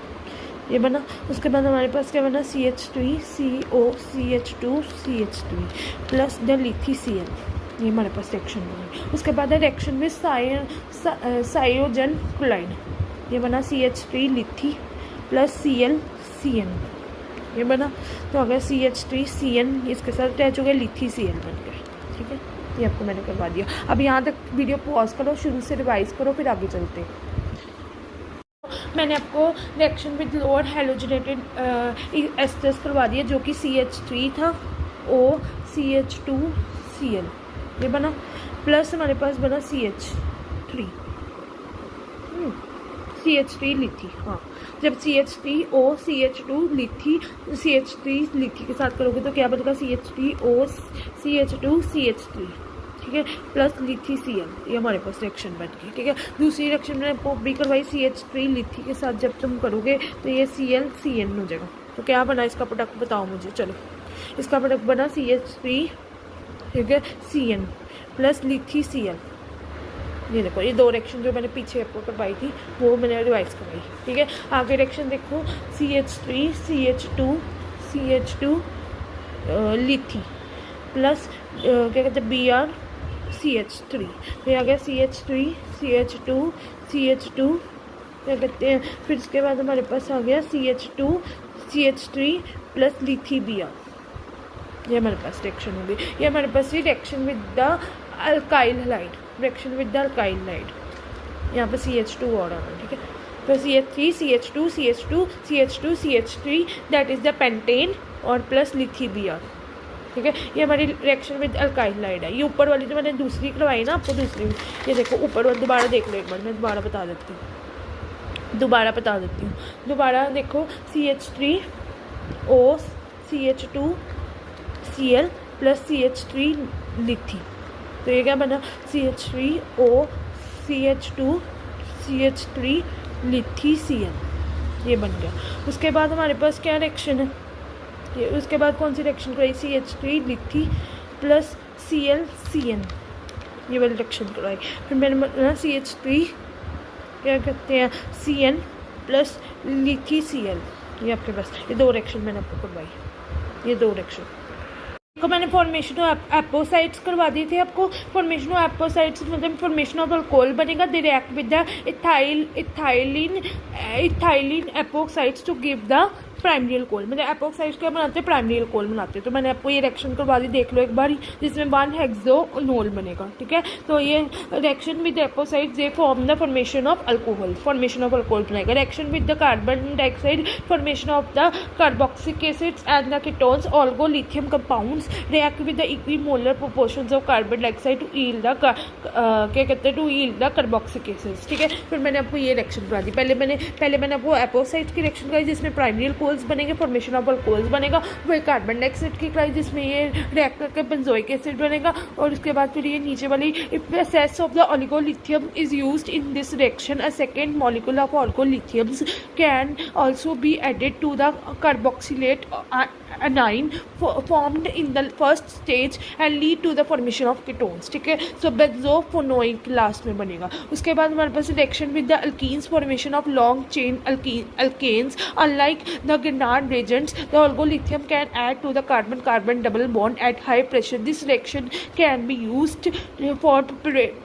ये बना। उसके बाद हमारे पास क्या बना, CH3CO CH2 CH3 plus the लिथी Cl, ये हमारे पास रिएक्शन बनी। उसके बाद है रिएक्शन में सायोजन क्लोराइड, ये बना CH3 लिथी प्लस Cl CN, ये बना। तो अगर CH3 CN इसके साथ अटैच हो गया, लिथी Cl बन गया, ठीक है। ये आपको मैंने करवा दिया। अब यहाँ तक वीडियो पॉज करो, शुरू से रिवाइज करो, फिर आगे चलते हैं। मैंने आपको reaction with lower halogenated asters करवा दिया, जो कि CH3 था, O CH2 Cl, ये बना। प्लस हमारे पास बना CH3 लिथी, हाँ। जब CH3O CH2 लिथी CH3 लिथी के साथ करोगे तो क्या बनेगा, CH3O CH2 CH3, ठीक है, प्लस लिथी Cl, ये हमारे पास रिएक्शन बन गई, ठीक है। दूसरी रिएक्शन मैंने आपको भी करवाई, CH3 लिथी के साथ जब तुम करोगे तो ये Cl CN हो जाएगा। तो क्या बना इसका प्रोडक्ट बताओ मुझे। चलो, इसका प्रोडक्ट बना CH3, ठीक है, CN प्लस लिथी Cl। ये देखो, ये दो रिएक्शन जो मैंने पीछे आपको करवाई थी वो मैंने रिवाइज करवाई, ठीक है। आगे रिएक्शन देखो, CH3 CH2 लिथी प्लस क्या कहते हैं Br CH3, तो आ गया CH3 CH2 क्या कहते हैं, फिर इसके बाद हमारे पास आ गया CH2 CH3 प्लस लिथी Br, ये हमारे पास रिएक्शन होगी। ये हमारे पास ही reaction with the alkyl halide, reaction with the alkyl halide, यहाँ पे CH2 और आना, ठीक है। तो CH3 CH2 CH3 that is the pentane और प्लस लिथी Br, ठीक है। ये हमारी रिएक्शन विद अल्काइल हाइड है। ये ऊपर वाली जो मैंने दूसरी करवाई ना आपको, दूसरी, ये देखो ऊपर वाली दोबारा देख लो एक बार, मैं दोबारा बता देती हूँ, दोबारा देखो, CH3O CH2 Cl plus CH3 लिथी, तो ये क्या बना, CH3O CH2 CH3 लिथी Cl, ये बन गया। उसके बाद हमारे पास क्या रिएक्शन है, ये उसके बाद कौन सी रिएक्शन कराई, CH3 लिथी प्लस Cl CN, ये वाली रिएक्शन कराई। फिर मैंने बना CH3 क्या कहते हैं CN प्लस लिथी Cl, ये आपके पास ये दो रिएक्शन मैंने आपको करवाई, ये दो रिएक्शन को मैंने फॉर्मेशन ऑफ एपोसाइट्स करवा दी थी आपको। फॉर्मेशन ऑफ एपोसाइट्स मतलब फॉर्मेशन ऑफ अल्कोहल बनेगा, they react with the ethylene epoxides to give the primary alcohol, मतलब एपोक्साइड्स क्या बनाते हैं, प्राइमरी अल्कोहल बनाते हैं। तो मैंने आपको ये रिएक्शन करवा दी, देख लो एक बार, जिसमें 1 हेक्सोनोल बनेगा, ठीक है। तो ये reaction with epoxides they form the formation of alcohol, बनाएगा। Reaction with the carbon dioxide, formation of the carboxylic acids and the ketones, organo lithium compounds react with the equimolar proportions of carbon dioxide to yield the क्या कहते हैं, to yield the carboxylic acids, ठीक है। फिर मैंने आपको ये reaction करवा दी। पहले मैंने आपको एपोसाइड्स की रिएक्शन कराई जिसमें प्राइमरी अल्कोहल्स बनेंगे, फॉर्मेशन ऑफ अल्कोहल्स बनेगा। फिर कार्बन डाइऑक्साइड की कराई जिसमें ये रिएक्ट करके बेंजोइक एसिड बनेगा। और उसके बाद फिर ये नीचे वाली, if the excess of the oligolithium is used in this reaction, a second molecule of oligolithiums can also be added to the carboxylate anion formed in the first stage and lead to the formation of ketones, ठीक है। सो बेंजोफेनोइक last में बनेगा। उसके बाद हमारे पास reaction with the alkenes, formation of long chain alkanes, unlike the Grignard reagents the oligolithium can add to the carbon double bond at high pressure. This reaction can be used for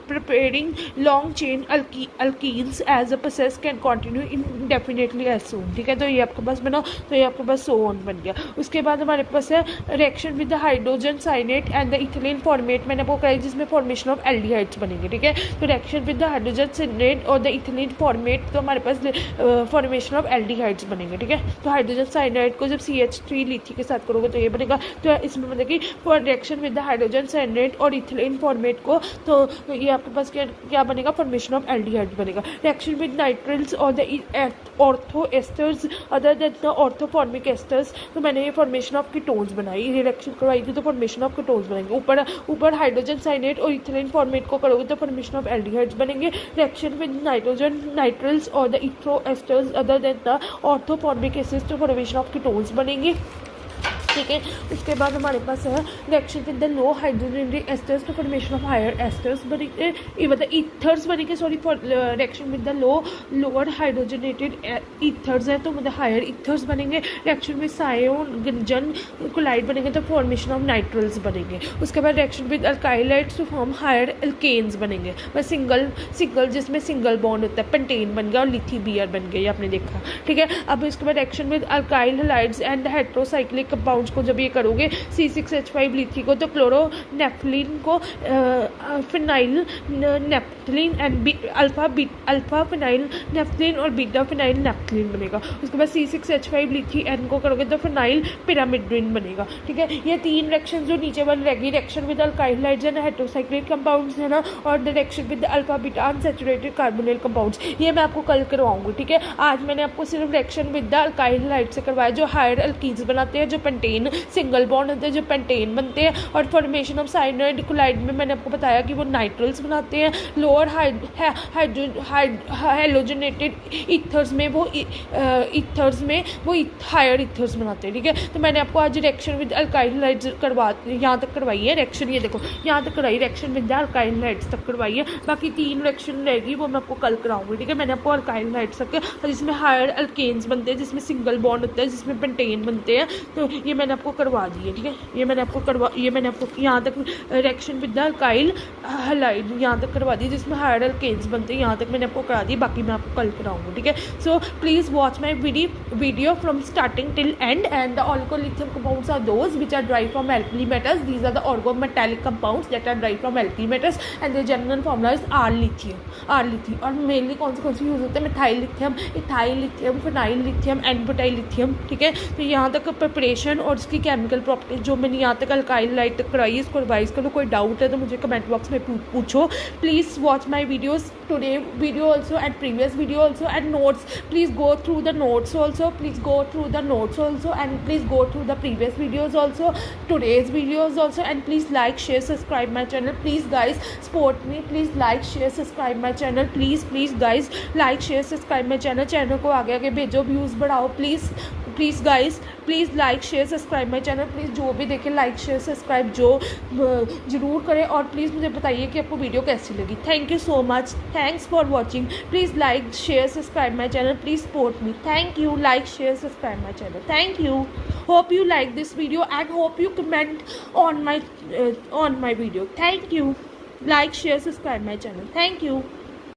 preparing long chain alkenes as the process can continue indefinitely as soon, ठीक है। तो ये आपके पास बना, तो ये आपके पास so on बन गया। उसके बाद हमारे पास है reaction with the hydrogen cyanate and the ethylene formate, मैंने आपको कराई जिसमें फॉर्मेशन ऑफ एल्डिहाइड्स बनेंगे, ठीक है। तो reaction with the hydrogen cyanate और द इथिलीन फॉर्मेट, तो हमारे पास फॉर्मेशन ऑफ एल्डिहाइड्स बनेंगे, ठीक है। तो हाइड्रोजन साइनाइड को जब CH3 लिथी के साथ करोगे तो ये बनेगा। तो इसमें मतलब कि for reaction with the hydrogen cyanide और इथिलीन फॉर्मेट को, तो ये आपके पास क्या बनेगा, फॉर्मेशन ऑफ एल्डिहाइड बनेगा। रिएक्शन विद नाइट्रिल्स और the ortho esters other than the orthoformic esters, तो मैंने ये फॉर्मेशन ऑफ कीटोन्स बनाई, रिएक्शन करवाएगी तो फॉर्मेशन ऑफ कीटोन्स बनेंगे। ऊपर हाइड्रोजन साइनेट और इथिलीन फॉर्मेट को करोगे तो फॉर्मेशन ऑफ एल्डिहाइड्स बनेंगे। रिएक्शन विद नाइट्रोजन नाइट्रल्स और द इथ्रो esters other than the orthoformic acids तो फॉर्मेशन ऑफ कीटोन्स बनेंगे। ठीक है, उसके बाद हमारे पास है reaction with the low hydrogen esters तो फॉर्मेशन ऑफ हायर एस्टर्स बनेंगे, मतलब ईथर्स बनेंगे। Sorry for reaction with the lower hydrogenated ethers है तो मतलब हायर ईथर्स बनेंगे। रिएक्शन विद सायोजन कोलाइड बनेंगे तो फॉर्मेशन ऑफ नाइट्रल्स बनेंगे। उसके बाद reaction with alkyl halides to form higher alkanes बनेंगे, बस सिंगल जिसमें सिंगल बॉन्ड होता है, पेंटेन बन गया और लिथियम बन गया, ये आपने देखा। ठीक है, अब इसके बाद reaction with alkyl halides and heterocyclic compound को जब ये करोगे C6H5 लिथी को तो क्लोरोनेफ्थलीन को phenyl naphthalene and alpha phenyl naphthalene और बीटा फिनाइल नेफ्थलीन बनेगा। उसके बाद C6H5 लिथी एन को करोगे तो फिनाइल पिरामिडीन बनेगा। ठीक है, ये 3 रिएक्शन जो नीचे बन रहेगी, reaction with alkyl halides and heterocyclic compounds है ना, और the reaction with alpha beta unsaturated carbonyl compounds, ये मैं आपको कल करवाऊंगी। ठीक है, आज मैंने आपको सिर्फ reaction with the alkyl halide से करवाया जो हायर एल्कीन्स बनाते हैं, जो पेंटेन सिंगल बॉन्ड होते हैं, जो पेंटेन बनते हैं। और फॉर्मेशन ऑफ साइनाइड कोलाइड में मैंने आपको बताया कि वो नाइट्रल्स बनाते हैं। लोअर हेलोजनेटेड ईथर्स में वो हायर ईथर्स बनाते हैं। ठीक है, तो मैंने आपको आज रिएक्शन विद अल्काइल हैलाइड्स यहाँ तक करवाई है रिएक्शन, ये देखो यहाँ तक करवाई रिएक्शन विद अल्काइल हैलाइड्स तक करवाई है। बाकी 3 रिएक्शन रहेगी वो मैं आपको कल कराऊंगी। ठीक है, मैंने आपको अल्काइल हैलाइड्स तक जिसमें हायर अल्केन्स बनते हैं, जिसमें सिंगल बॉन्ड होता है, जिसमें पेंटेन बनते हैं, तो ये मैंने आपको करवा दी है। ठीक है, ये मैंने आपको यहाँ तक reaction with the alkyl halide यहाँ तक करवा दी जिसमें हायर एल्केन्स बनते हैं, यहाँ तक मैंने आपको करा दी, बाकी मैं आपको कल कराऊंगी। ठीक है, so please watch my video from starting till end the organolithium compounds are those which are drive from alkali metals. These are the organometallic compounds that are derived from alkali metals and their general formula is R lithium। और mainly कौन से use होते हैं, methyl lithium, ethyl lithium, phenyl lithium, n butyl lithium. ठीक है, तो यहाँ तक प्रिपरेशन और इसकी केमिकल प्रॉपर्टीज जो मैंने यहाँ तक अल्काइल लाइट तक कराई है, इसको रिवाइज करो। कोई डाउट है तो मुझे कमेंट बॉक्स में पूछो। Please watch my videos today video also and previous video also and notes. Please go through the notes also, and please go through the previous videos also, today's videos also, and please like, share, subscribe my channel. Please guys support me, please like, share, subscribe my channel. Please guys like, share, subscribe my channel को आगे भेजो, views बढ़ाओ। Please guys, please like share subscribe my channel. Please जो भी देखे like share subscribe ज़रूर करें और प्लीज़ मुझे बताइए कि आपको वीडियो कैसी लगी। Thank you so much, thanks for watching. Please like share subscribe my channel, please support me. Thank you, like share subscribe my channel. Thank you, hope you like this video and hope you comment on my video. Thank you, like share subscribe my channel. Thank you.